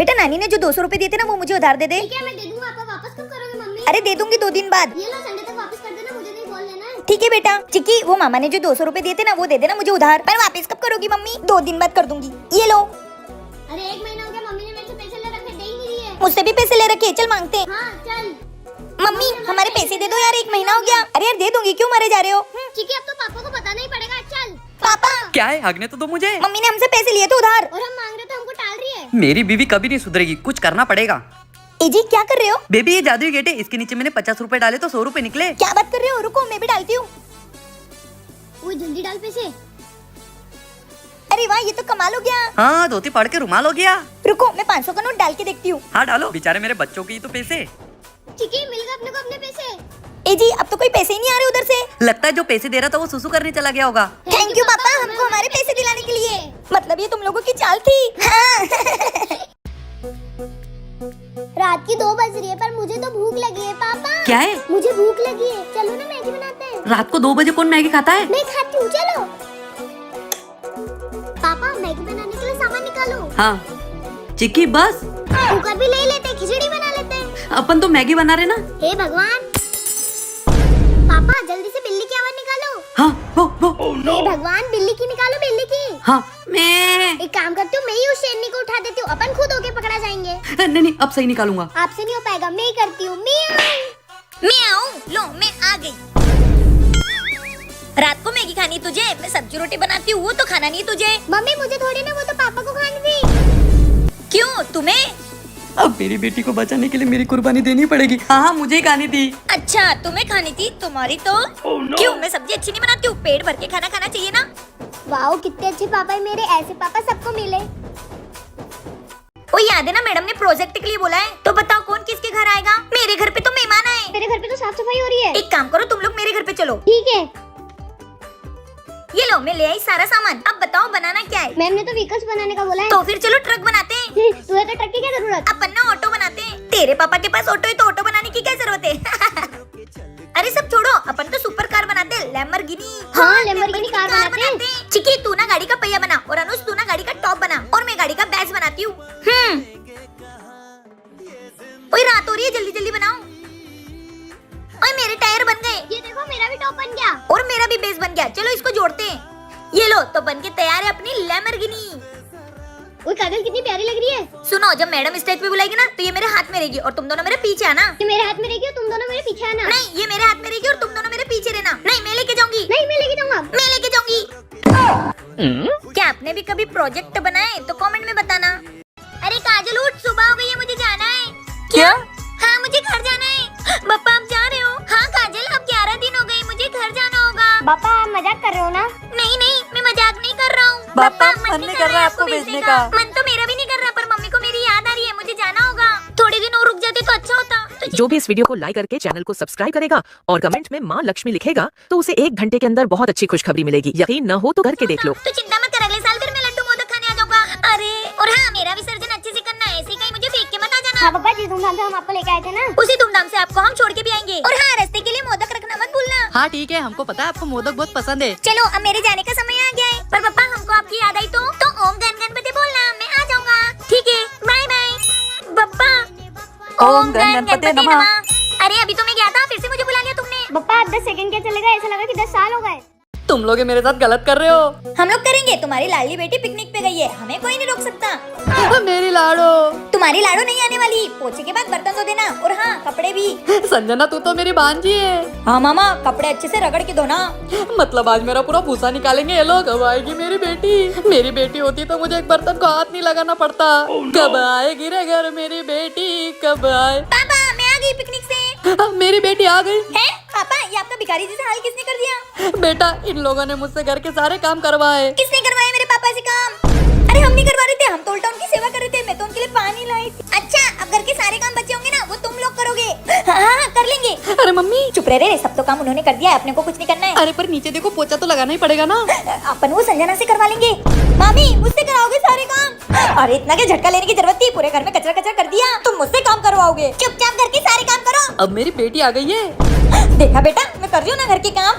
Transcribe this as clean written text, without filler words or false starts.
बेटा नानी ने जो 200 रुपए दिए थे ना वो मुझे उधार दे दे। ठीक है मैं दे दूंगा, आप वापस कब करोगे मम्मी? अरे दे दूंगी 2 दिन बाद। ये लो संडे तक वापस कर देना, मुझे नहीं बोल लेना है। ठीक है बेटा। चिक्की वो मामा ने जो 200 रुपए दिए थे ना वो दे देना मुझे उधार। पर वापस कब करोगी मम्मी? 2 दिन बाद कर दूंगी। ये लो। अरे 1 महीना हो गया, मम्मी ने मेरे से पैसे ले रखे, दे ही नहीं रही है। मुझसे भी पैसे ले रखे, चल मांगते हैं। हाँ चल। मम्मी हमारे पैसे दे दो यार, 1 महीना हो गया। अरे यार दे दूंगी, क्यों मरे जा रहे हो? चिकी अब तो पापा को बताना ही पड़ेगा, चल। पापा क्या है, हगने तो दो मुझे। मम्मी ने हमसे पैसे लिए थे उधार और हम मांग रहे थे, हमको टाल रही है। मेरी बीवी कभी नहीं सुधरेगी, कुछ करना पड़ेगा। ए जी क्या कर रहे हो? बेबी ये जादुई गेट है, इसके नीचे मैंने 50 रुपए डाले तो 100 रुपए निकले। क्या बात कर रहे हो? रुको मैं भी डालती हूँ। वो जल्दी डाल पैसे। अरे वाह ये तो कमाल हो गया। हाँ धोती पड़ के रुमाल हो गया। रुको मैं 500 का नोट डाल के देखती हूँ। हाँ डालो, बेचारे मेरे बच्चों के ही तो पैसे। चिकी मिल गए अपने को अपने पैसे। ए जी अब तो कोई पैसे ही नहीं आ रहे उधर से। लगता है जो पैसे दे रहा था वो सुसु करने चला गया होगा। थैंक यू पापा हमको हमारे पैसे दिलाने के लिए। मतलब ये तुम लोगों की चाल थी। हाँ। रात की 2 बज रही है पर मुझे तो भूख लगी है पापा। क्या है? मुझे भूख लगी है, चलो ना मैगी बनाते हैं। रात को 2 बजे कौन मैगी खाता है? मैं खाती हूँ, चलो। पापा मैगी बनाने के लिए सामान निकालो। हाँ चिक्की बस, कुकर भी ले लेते, खिचड़ी बना लेते हैं। अपन तो मैगी बना रहे ना। हे भगवान। पापा जल्दी से बिल्ली की आवाज निकालो। हाँ वो हे भगवान, बिल्ली की निकालो, बिल्ली की। हाँ मैं एक काम करती हूँ, मैं ही उस शेरनी को उठा देती हूँ, अपन खुद होके पकड़ा जाएंगे। नहीं अब सही निकालूंगा। आपसे नहीं हो पाएगा, मैं ही करती हूँ। मैं आऊँ? लो मैं आ गई। रात को मैगी खानी तुझे? मैं सब्जी रोटी बनाती हूँ, वो तो खाना नहीं तुझे। मम्मी मुझे थोड़ी ना, वो तो पापा को खानी थी। क्यों तुम्हें? अब मेरी बेटी को बचाने के लिए मेरी कुर्बानी देनी पड़ेगी। हाँ मुझे ही खानी थी। अच्छा तुम्हें खानी थी, तुम्हारी तो क्यों? मैं सब्जी अच्छी नहीं बनाती हूँ, पेट भर के खाना खाना चाहिए ना। वाओ कितने अच्छे पापा है मेरे, ऐसे पापा सबको मिले। वो याद है ना मैडम ने प्रोजेक्ट के लिए बोला है, तो बताओ कौन किसके घर आएगा? मेरे घर पे तो मेहमान आए। मेरे घर पे तो साफ सफाई हो रही है। एक काम करो तुम लोग मेरे घर पे चलो। ठीक है। ये लो मैं ले आई सारा सामान। अब बताओ बनाना क्या है? मैम ने तो व्हीकल्स बनाने का बोला है। तो फिर चलो ट्रक बनाते हैं। तुम्हें तो ट्रक की क्या जरूरत? अपन ना ऑटो बनाते हैं। तेरे पापा के पास ऑटो है तो ऑटो बनाने की क्या जरूरत है? अरे सब छोड़ो, अपन तो सुपर कार बनाते हैं, लैम्बोर्गिनी। हाँ लैम्बोर्गिनी कार बनाते हैं। चिकी तू ना गाड़ी का पहिया बना और अनुज तू ना गाड़ी का टॉप बना और मैं गाड़ी का बैज बनाती हूँ। ओए रात हो रही है, जल्दी जल्दी बनाओ। ओए मेरे टायर बन गए। ये देखो मेरा भी टॉप बन गया। और मेरा भी बेस बन गया, चलो इसको जोड़ते हैं। ये लो तो बन के तैयार है अपनी लैम्बोर्गिनी। वो काजल कितनी प्यारी लग रही है। सुनो जब मैडम स्टेज पे बुलाएगी ना तो ये मेरे हाथ में रहेगी और तुम दोनों मेरे पीछे आना। ये मेरे हाथ में रहेगी और तुम दोनों मेरे पीछे आना। नहीं ये मेरे हाथ में रहेगी और तुम दोनों मेरे पीछे रहना। नहीं मैं लेके जाऊंगी। नहीं मैं लेके जाऊंगा। मैं लेके जाऊंगी। क्या आपने भी कभी प्रोजेक्ट बनाए तो कमेंट में बताना। अरे काजल उठ, सुबह हो गई है, मुझे जाना है। क्या? हाँ मुझे घर जाना है। पापा आप जा रहे हो? हाँ काजल अब 11 दिन हो गए, मुझे घर जाना होगा। पापा आप मजाक कर रहे हो ना? नहीं नहीं मैं मजाक नहीं कर रहा हूँ। पापा, मन नहीं कर रहा आपको भेजने का। मन तो मेरा भी नहीं कर रहा, पर मम्मी को मेरी याद आ रही है, मुझे जाना होगा। थोड़े दिन और रुक जाते तो अच्छा होता। तो जो भी इस वीडियो को लाइक करके चैनल को सब्सक्राइब करेगा और कमेंट में माँ लक्ष्मी लिखेगा तो उसे 1 घंटे के अंदर बहुत अच्छी खुशखबरी मिलेगी। यकीन न हो तो करके देख लो। तो चिंता मत कर, अगले साल फिर मैं लड्डू मोदक खाने आ जाऊंगा। अरे और हाँ मेरा विसर्जन अच्छे से करना है, ऐसे कहीं मुझे फेंक के मत आ जाना। हाँ पापा जिस धूमधाम से हम आपको लेके आए थे ना, उसी धूमधाम से आपको हम छोड़ के भी आएंगे। और हाँ रास्ते के लिए मोदक रखना मत भूलना। हाँ ठीक है, हमको पता है आपको मोदक बहुत पसंद है। चलो अब मेरे जाने का समय आ गया है, पर पापा हमको आपकी याद आई तो ओम गण गणपति बोलना, मैं आ जाऊंगा। ठीक है बाय बाय पापा। ओम गण गणपति नमः। अरे अभी तो मैं गया था, फिर से मुझे बुला लिया तुमने। पापा 10 सेकंड क्या चलेगा, ऐसा लगा कि 10 साल हो गए। तुम लोग मेरे साथ गलत कर रहे हो। हम लोग करेंगे, तुम्हारी लाडली बेटी पिकनिक पे गई है, हमें कोई नहीं रोक सकता। मेरी लाडो। तुम्हारी लाडो नहीं आने वाली, पोछे के बाद बर्तन तो देना और हाँ कपड़े भी। संजना तू तो मेरी भांजी है। हाँ मामा कपड़े अच्छे से रगड़ के धोना। मतलब आज मेरा पूरा भूसा निकालेंगे ये लोग। कब आएगी मेरी बेटी? मेरी बेटी होती तो मुझे एक बर्तन को हाथ नहीं लगाना पड़ता। कब आएगी रे घर मेरी बेटी, कब आए? पापा मैं आ गई पिकनिक से। मेरी बेटी आ गई है पापा, ये आपका भिखारी जैसा हाल किसने कर दिया? बेटा इन लोगों ने मुझसे घर के सारे काम करवाए। किसने करवाया मेरे पापा से काम? अरे हम नहीं करवा रहे थे, हम तो उल्टा उनकी सेवा कर रहे थे, मैं तो उनके लिए पानी लाई थी। अच्छा अब घर के सारे काम बचे होंगे ना, वो तुम लोग करोगे? हाँ कर लेंगे। अरे मम्मी चुप रह रे, सब तो काम उन्होंने कर दिया है, अपने को कुछ नहीं करना है। अरे पर नीचे देखो, पोछा तो लगाना ही पड़ेगा ना। अपन वो संजना से करवा लेंगे। मामी मुझसे कराओगे सारे काम? अरे इतना क्या झटका लेने की जरूरत थी, पूरे घर में कचरा कचरा कर दिया, तुम मुझसे काम करवाओगे? चुपचाप घर के सारे काम करो। अब मेरी बेटी आ गई है। देखा बेटा मैं कर रही हूँ ना घर के काम।